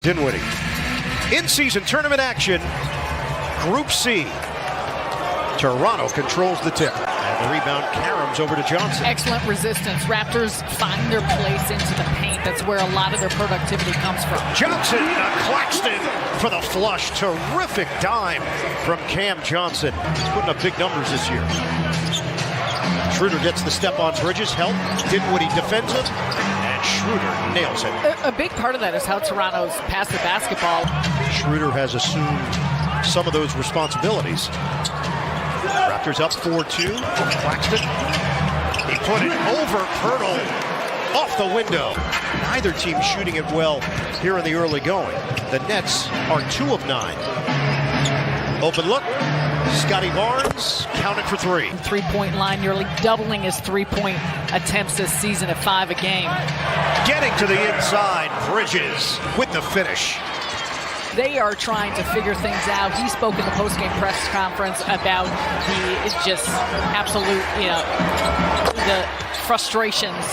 Dinwiddie. In-season tournament action, Group C. Toronto controls the tip. And the rebound caroms over to Johnson. Excellent resistance. Raptors find their place into the paint. That's where a lot of their productivity comes from. Johnson, Claxton for the flush. Terrific dime from Cam Johnson. He's putting up big numbers this year. Schroeder gets the step on Bridges. Help. Dinwiddie defends it. And Schroeder nails it. A big part of that is how Toronto's passed the basketball. Schroeder has assumed some of those responsibilities. Raptors up 4-2. Claxton. He put it over Pirtle. Off the window. Neither team shooting it well here in the early going. The Nets are 2 of 9. Open look. Scotty Barnes counted for 3. Three-point line, nearly doubling his three-point attempts this season at 5 a game. Getting to the inside. Bridges with the finish. They are trying to figure things out. He spoke in the post-game press conference about the just absolute, the frustrations.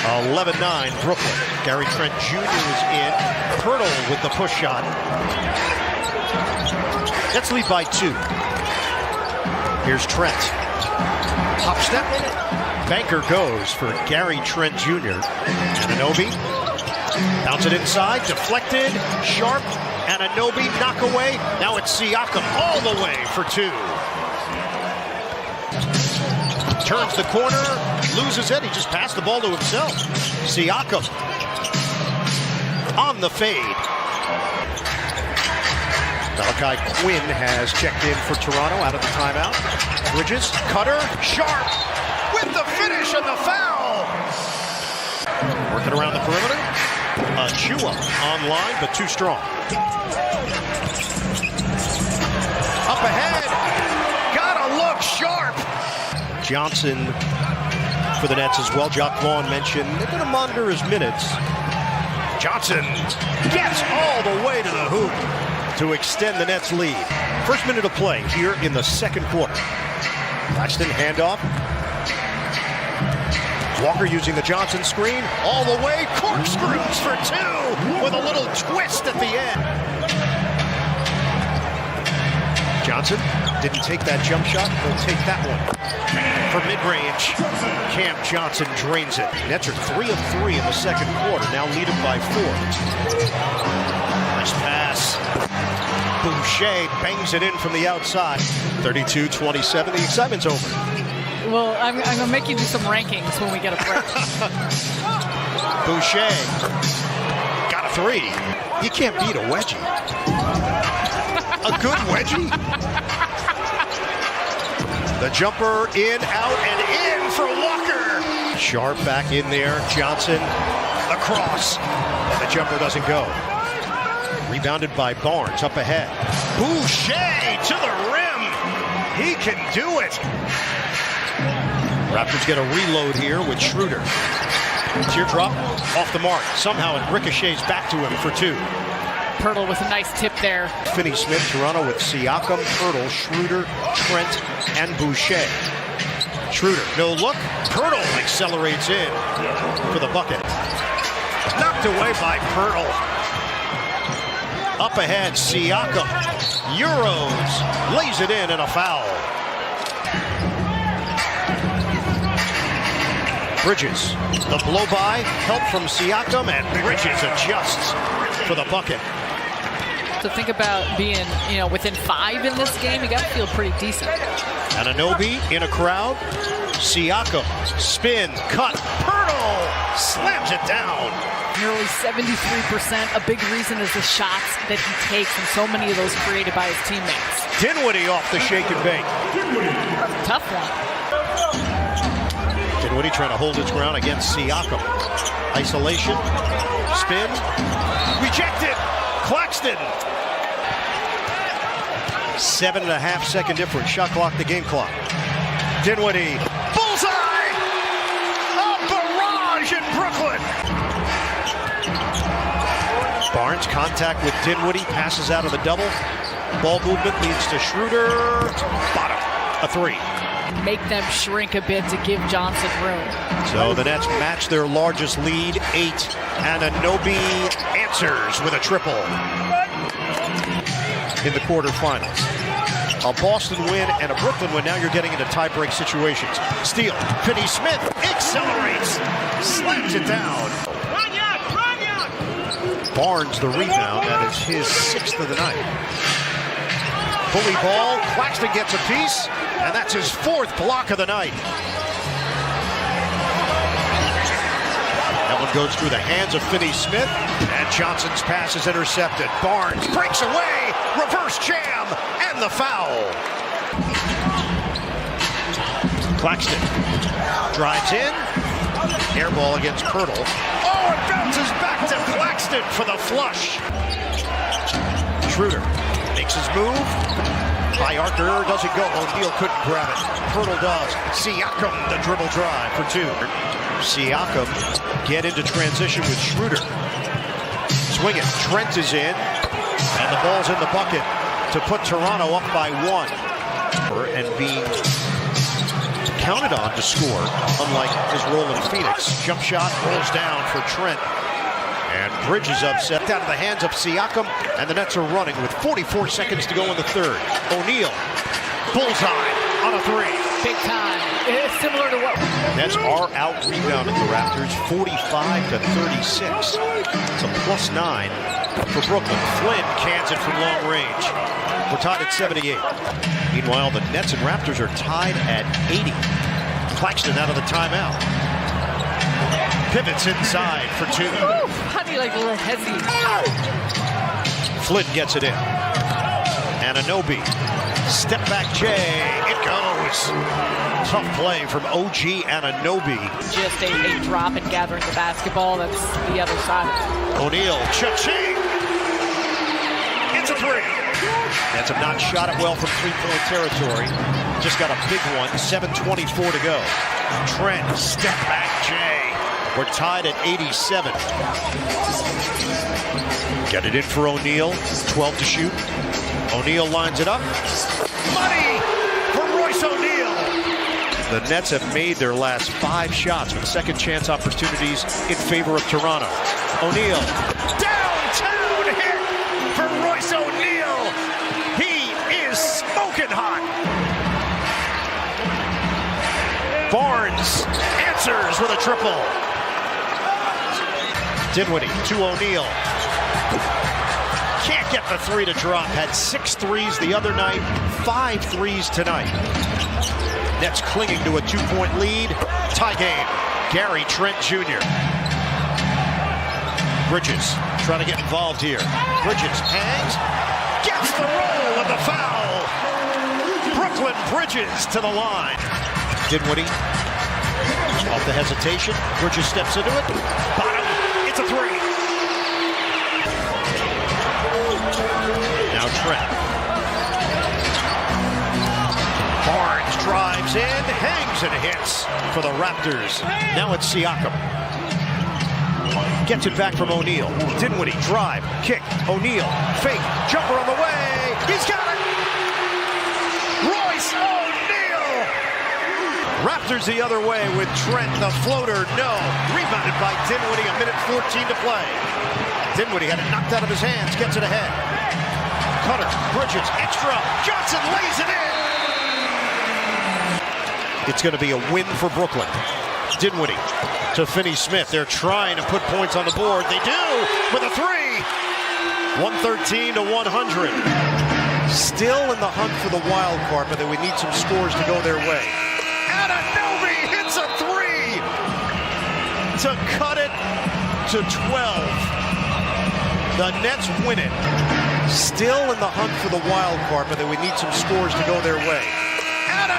11-9 Brooklyn. Gary Trent Jr. is in. Pirtle with the push shot. Let's lead by 2. Here's Trent. Hop step. Banker goes for Gary Trent Jr. Anunoby. Bounce it inside. Deflected. Sharp. Anunoby knock away. Now it's Siakam all the way for 2. Turns the corner. Loses it. He just passed the ball to himself. Siakam on the fade. Malachi Quinn has checked in for Toronto out of the timeout. Bridges, cutter, Sharp with the finish and the foul. Working around the perimeter. Chua online, but too strong. Up ahead. Gotta look Sharp. Johnson for the Nets as well. Jock Vaughn mentioned they're going to monitor his minutes. Johnson gets all the way to the hoop to extend the Nets' lead. First minute of play here in the second quarter. Claxton handoff. Walker using the Johnson screen all the way. Corkscrews for 2 with a little twist at the end. Johnson didn't take that jump shot. He'll take that one. For mid-range, Cam Johnson drains it. Nets are 3 of 3 in the second quarter, now leading by 4. Nice pass. Boucher bangs it in from the outside. 32-27, the excitement's over. Well, I'm going to make you do some rankings when we get a break. Boucher got a 3. You can't beat a wedgie. A good wedgie. The jumper in, out, and in for Walker. Sharp back in there. Johnson across. And the jumper doesn't go. Rebounded by Barnes up ahead. Boucher to the rim. He can do it. Raptors get a reload here with Schroeder. Teardrop off the mark. Somehow it ricochets back to him for 2. Pirtle with a nice tip there. Finney-Smith, Toronto with Siakam, Pirtle, Schroeder, Trent, and Boucher. Schroeder, no look. Pirtle accelerates in for the bucket. Knocked away by Pirtle. Up ahead, Siakam. Euros. Lays it in and a foul. Bridges. The blow-by. Help from Siakam, and Bridges adjusts for the bucket. To think about being, within 5 in this game, you got to feel pretty decent. Anunoby in a crowd. Siakam, spin, cut, Pirtle slams it down. Nearly 73%. A big reason is the shots that he takes, and so many of those created by his teammates. Dinwiddie off the shake and bake. Tough one. Dinwiddie trying to hold its ground against Siakam. Isolation, spin, rejected. Claxton. 7.5 second difference. Shot clock, the game clock. Dinwiddie. Bullseye! A barrage in Brooklyn. Barnes contact with Dinwiddie. Passes out of the double. Ball movement leads to Schroeder. Bottom. A 3. Make them shrink a bit to give Johnson room. So the Nets match their largest lead, 8. Anunoby answers with a triple in the quarterfinals. A Boston win and a Brooklyn win. Now you're getting into tie-break situations. Steal. Finney-Smith accelerates, slams it down. Barnes the rebound. That is his 6th of the night. Bully ball. Claxton gets a piece, and that's his 4th block of the night. That one goes through the hands of Finney-Smith, and Johnson's pass is intercepted. Barnes breaks away, reverse jam, and the foul. Claxton drives in, air ball against Pirtle. Oh, it bounces back to Claxton for the flush. Schroeder makes his move. By Arthur, doesn't go. O'Neal couldn't grab it. Pirtle does. Siakam, the dribble drive for 2. Siakam get into transition with Schroeder. Swing it. Trent is in. And the ball's in the bucket to put Toronto up by 1. And being counted on to score, unlike his role in Phoenix. Jump shot rolls down for Trent. And Bridges upset out of the hands of Siakam. And the Nets are running with 44 seconds to go in the 3rd. O'Neal. Bullseye on a 3. Big time. It's similar to what Nets are out rebounding the Raptors 45-36. It's a +9 for Brooklyn. Flynn cans it from long range. We're tied at 78. Meanwhile, the Nets and Raptors are tied at 80. Claxton out of the timeout. Pivots inside for 2. How do you like a little hezzy? Flynn gets it in. Anunoby. Step back J. It goes. Tough play from OG Anunoby. Just a drop and gathering the basketball. That's the other side. O'Neal. Cha-ching. It's a 3. Nets have not shot it well from 3-point territory. Just got a big one. 7:24 to go. Trent. Step back J. We're tied at 87. Get it in for O'Neal. 12 to shoot. O'Neal lines it up. Money for Royce O'Neal. The Nets have made their last 5 shots with second chance opportunities in favor of Toronto. O'Neal. Downtown hit for Royce O'Neal. He is smoking hot. Barnes answers with a triple. Dinwiddie to O'Neal. Can't get the 3 to drop. Had 6 threes the other night, 5 threes tonight. Nets clinging to a 2-point lead. Tie game. Gary Trent Jr. Bridges trying to get involved here. Bridges hangs. Gets the roll and the foul. Brooklyn Bridges to the line. Dinwiddie off the hesitation. Bridges steps into it. Bottom. It's a 3. Now Trent. Barnes drives in, hangs and hits for the Raptors. Now it's Siakam. Gets it back from O'Neal. Dinwiddie drive, kick, O'Neal, fake, jumper on the way. He's got it! Royce O'Neal! Raptors the other way with Trent, the floater, no. Rebounded by Dinwiddie, 1:14 to play. Dinwiddie had it knocked out of his hands, gets it ahead. Cutter, Bridges, extra, Johnson lays it in! It's going to be a win for Brooklyn. Dinwiddie to Finney-Smith. They're trying to put points on the board. They do with a 3! 113 to 100. Still in the hunt for the wild card, but they would need some scores to go their way. Anunoby hits a 3 to cut it to 12. The Nets win it. Still in the hunt for the wild card, but they would need some scores to go their way.